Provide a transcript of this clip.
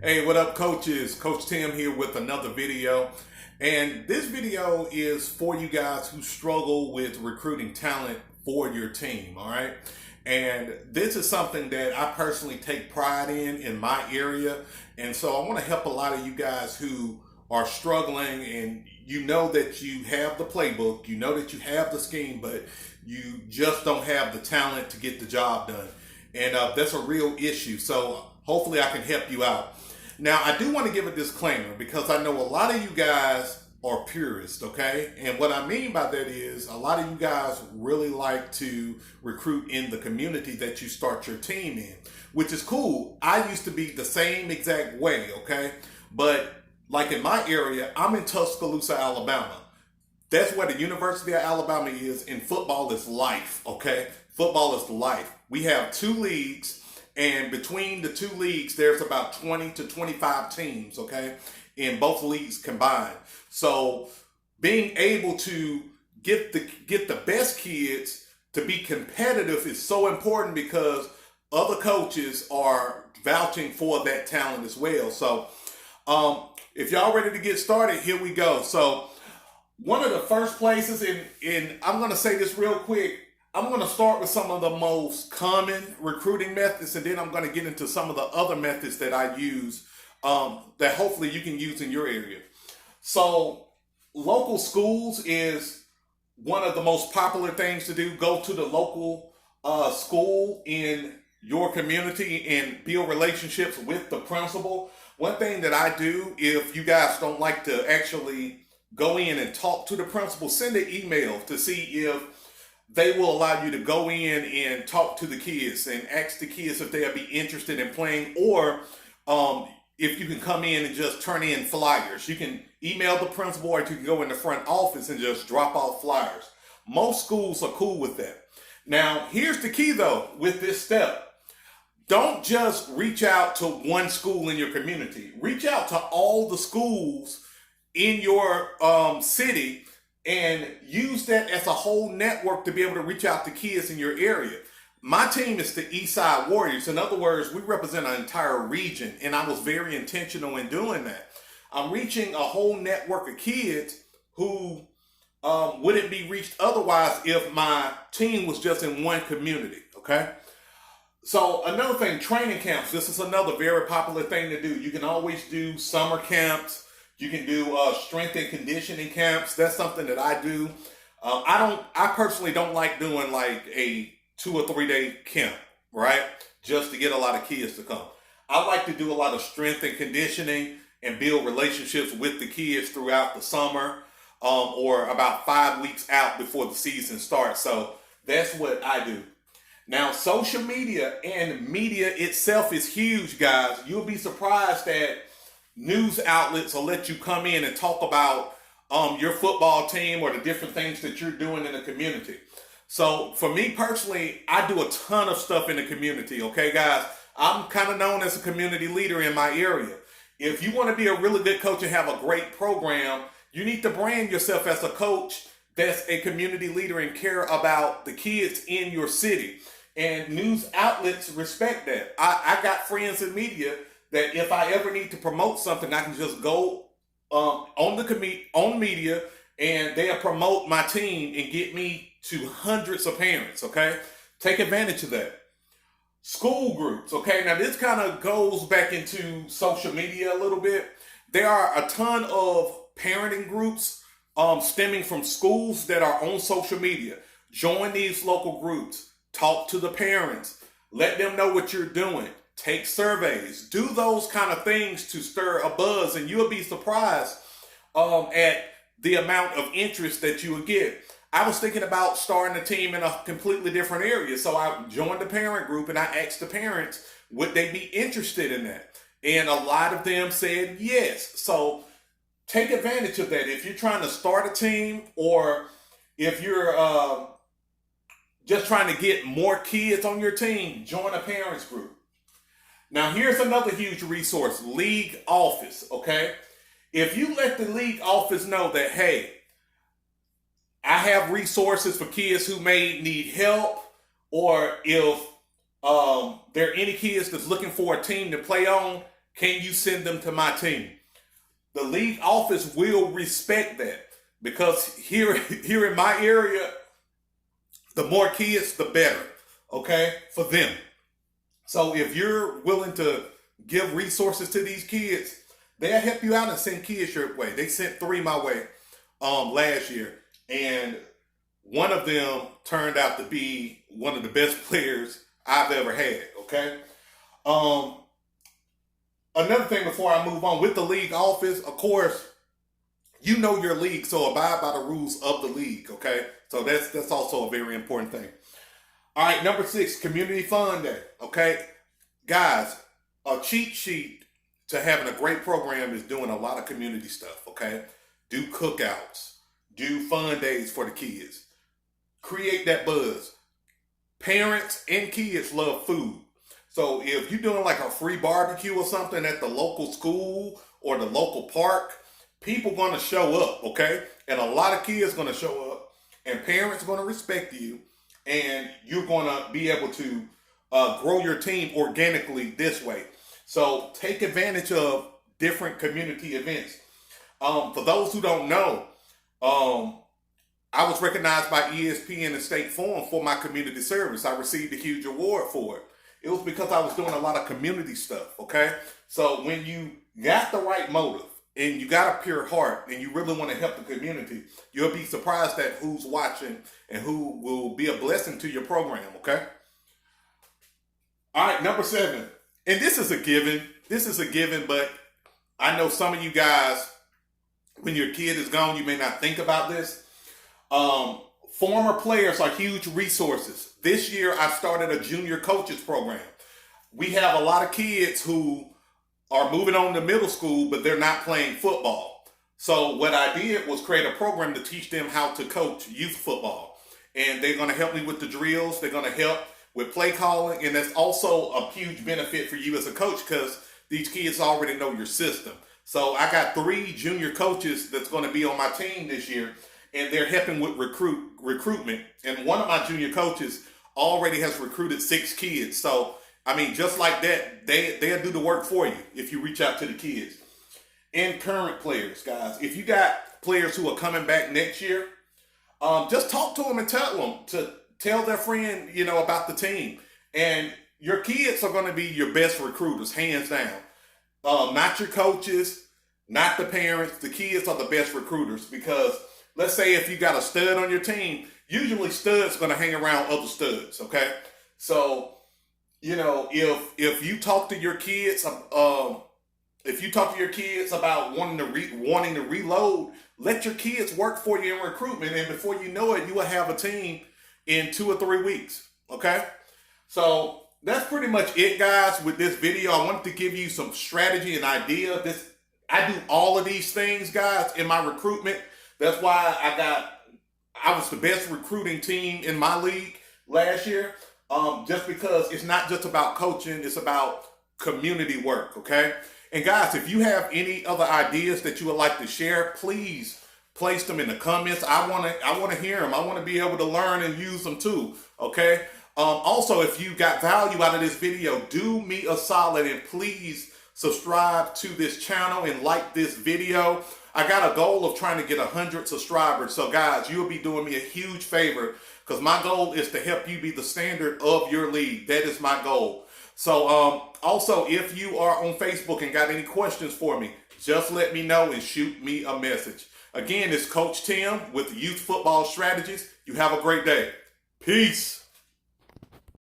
Hey, what up, coaches? Coach Tim here with another video. And this video is for you guys who struggle with recruiting talent for your team, all right? And this is something that I personally take pride in my area. And so I want to help a lot of you guys who are struggling, and you know that you have the playbook, you know that you have the scheme, but you just don't have the talent to get the job done. And that's a real issue. So hopefully I can help you out. Now, I do want to give a disclaimer because I know a lot of you guys are purists, okay? And what I mean by that is a lot of you guys really like to recruit in the community that you start your team in, which is cool. I used to be the same exact way, okay? But like in my area, I'm in Tuscaloosa, Alabama. That's where the University of Alabama is, and football is life, okay? Football is life. We have 2 leagues. And between the 2 leagues, there's about 20 to 25 teams, okay, in both leagues combined. So being able to get the best kids to be competitive is so important because other coaches are vouching for that talent as well. So if y'all ready to get started, here we go. So one of the first places, and I'm going to say this real quick, I'm going to start with some of the most common recruiting methods, and then I'm going to get into some of the other methods that I use that hopefully you can use in your area. So local schools is one of the most popular things to do. Go to the local school in your community and build relationships with the principal. One thing that I do, if you guys don't like to actually go in and talk to the principal, send an email to see if they will allow you to go in and talk to the kids and ask the kids if they'll be interested in playing, or if you can come in and just turn in flyers. You can email the principal, or you can go in the front office and just drop off flyers. Most schools are cool with that. Now, here's the key though with this step. Don't just reach out to one school in your community. Reach out to all the schools in your city and use that as a whole network to be able to reach out to kids in your area. My team is the Eastside Warriors. In other words, we represent an entire region, and I was very intentional in doing that. I'm reaching a whole network of kids who wouldn't be reached otherwise if my team was just in one community, okay? So another thing, training camps. This is another very popular thing to do. You can always do summer camps. You can do strength and conditioning camps. That's something that I do. I personally don't like doing like a 2 or 3 day camp, right? Just to get a lot of kids to come. I like to do a lot of strength and conditioning and build relationships with the kids throughout the summer, or about 5 weeks out before the season starts. So that's what I do. Now, social media and media itself is huge, guys. You'll be surprised that news outlets will let you come in and talk about your football team or the different things that you're doing in the community. So for me personally, I do a ton of stuff in the community, okay, guys? I'm kind of known as a community leader in my area. If you want to be a really good coach and have a great program, you need to brand yourself as a coach that's a community leader and care about the kids in your city. And news outlets respect that. I got friends in media that if I ever need to promote something, I can just go on media and they'll promote my team and get me to hundreds of parents, okay? Take advantage of that. School groups, okay? Now this kind of goes back into social media a little bit. There are a ton of parenting groups stemming from schools that are on social media. Join these local groups. Talk to the parents. Let them know what you're doing. Take surveys, do those kind of things to stir a buzz, and you'll be surprised at the amount of interest that you will get. I was thinking about starting a team in a completely different area, so I joined the parent group and I asked the parents, would they be interested in that? And a lot of them said yes. So take advantage of that. If you're trying to start a team, or if you're just trying to get more kids on your team, join a parents group. Now, here's another huge resource, league office, okay? If you let the league office know that, hey, I have resources for kids who may need help, or if there are any kids that's looking for a team to play on, Can you send them to my team? The league office will respect that, because here in my area, the more kids, the better, okay, for them. So if you're willing to give resources to these kids, they'll help you out and send kids your way. They sent 3 my way last year, and one of them turned out to be one of the best players I've ever had, okay? Another thing before I move on, with the league office, of course, you know your league, so abide by the rules of the league, okay? So that's also a very important thing. All right, number 6, Community Fun Day, okay? Guys, a cheat sheet to having a great program is doing a lot of community stuff, okay? Do cookouts, do fun days for the kids. Create that buzz. Parents and kids love food. So if you're doing like a free barbecue or something at the local school or the local park, people going to show up, okay? And a lot of kids going to show up, and parents going to respect you, and you're going to be able to grow your team organically this way. So take advantage of different community events. For those who don't know, I was recognized by ESPN and State Farm for my community service. I received a huge award for it. It was because I was doing a lot of community stuff, okay? So when you got the right motive and you got a pure heart and you really want to help the community, you'll be surprised at who's watching and who will be a blessing to your program, okay? All right, number 7. And this is a given. This is a given, but I know some of you guys, when your kid is gone, you may not think about this. Former players are huge resources. This year, I started a junior coaches program. We have a lot of kids who are moving on to middle school, but they're not playing football. So what I did was create a program to teach them how to coach youth football. And they're going to help me with the drills. They're going to help with play calling. And that's also a huge benefit for you as a coach, because these kids already know your system. So I got 3 junior coaches that's going to be on my team this year, and they're helping with recruitment. And one of my junior coaches already has recruited 6 kids. So, I mean, just like that, they'll do the work for you if you reach out to the kids. And current players, guys, if you got players who are coming back next year, just talk to them and tell their friend, about the team. And your kids are going to be your best recruiters, hands down. Not your coaches, not the parents. The kids are the best recruiters, because let's say if you got a stud on your team, usually studs going to hang around other studs, okay? So, if you talk to your kids, about wanting to reload, let your kids work for you in recruitment, and before you know it, you will have a team in 2 or 3 weeks, okay? So that's pretty much it, guys, with this video. I wanted to give you some strategy and idea. I do all of these things, guys, in my recruitment. That's why I was the best recruiting team in my league last year, just because it's not just about coaching, it's about community work, okay? And guys, if you have any other ideas that you would like to share, please place them in the comments. I want to hear them. I want to be able to learn and use them too, okay? Also, if you got value out of this video, do me a solid and please subscribe to this channel and like this video. I got a goal of trying to get 100 subscribers. So guys, you'll be doing me a huge favor, because my goal is to help you be the standard of your league. That is my goal. So also, if you are on Facebook and got any questions for me, just let me know and shoot me a message. Again, it's Coach Tim with Youth Football Strategies. You have a great day. Peace.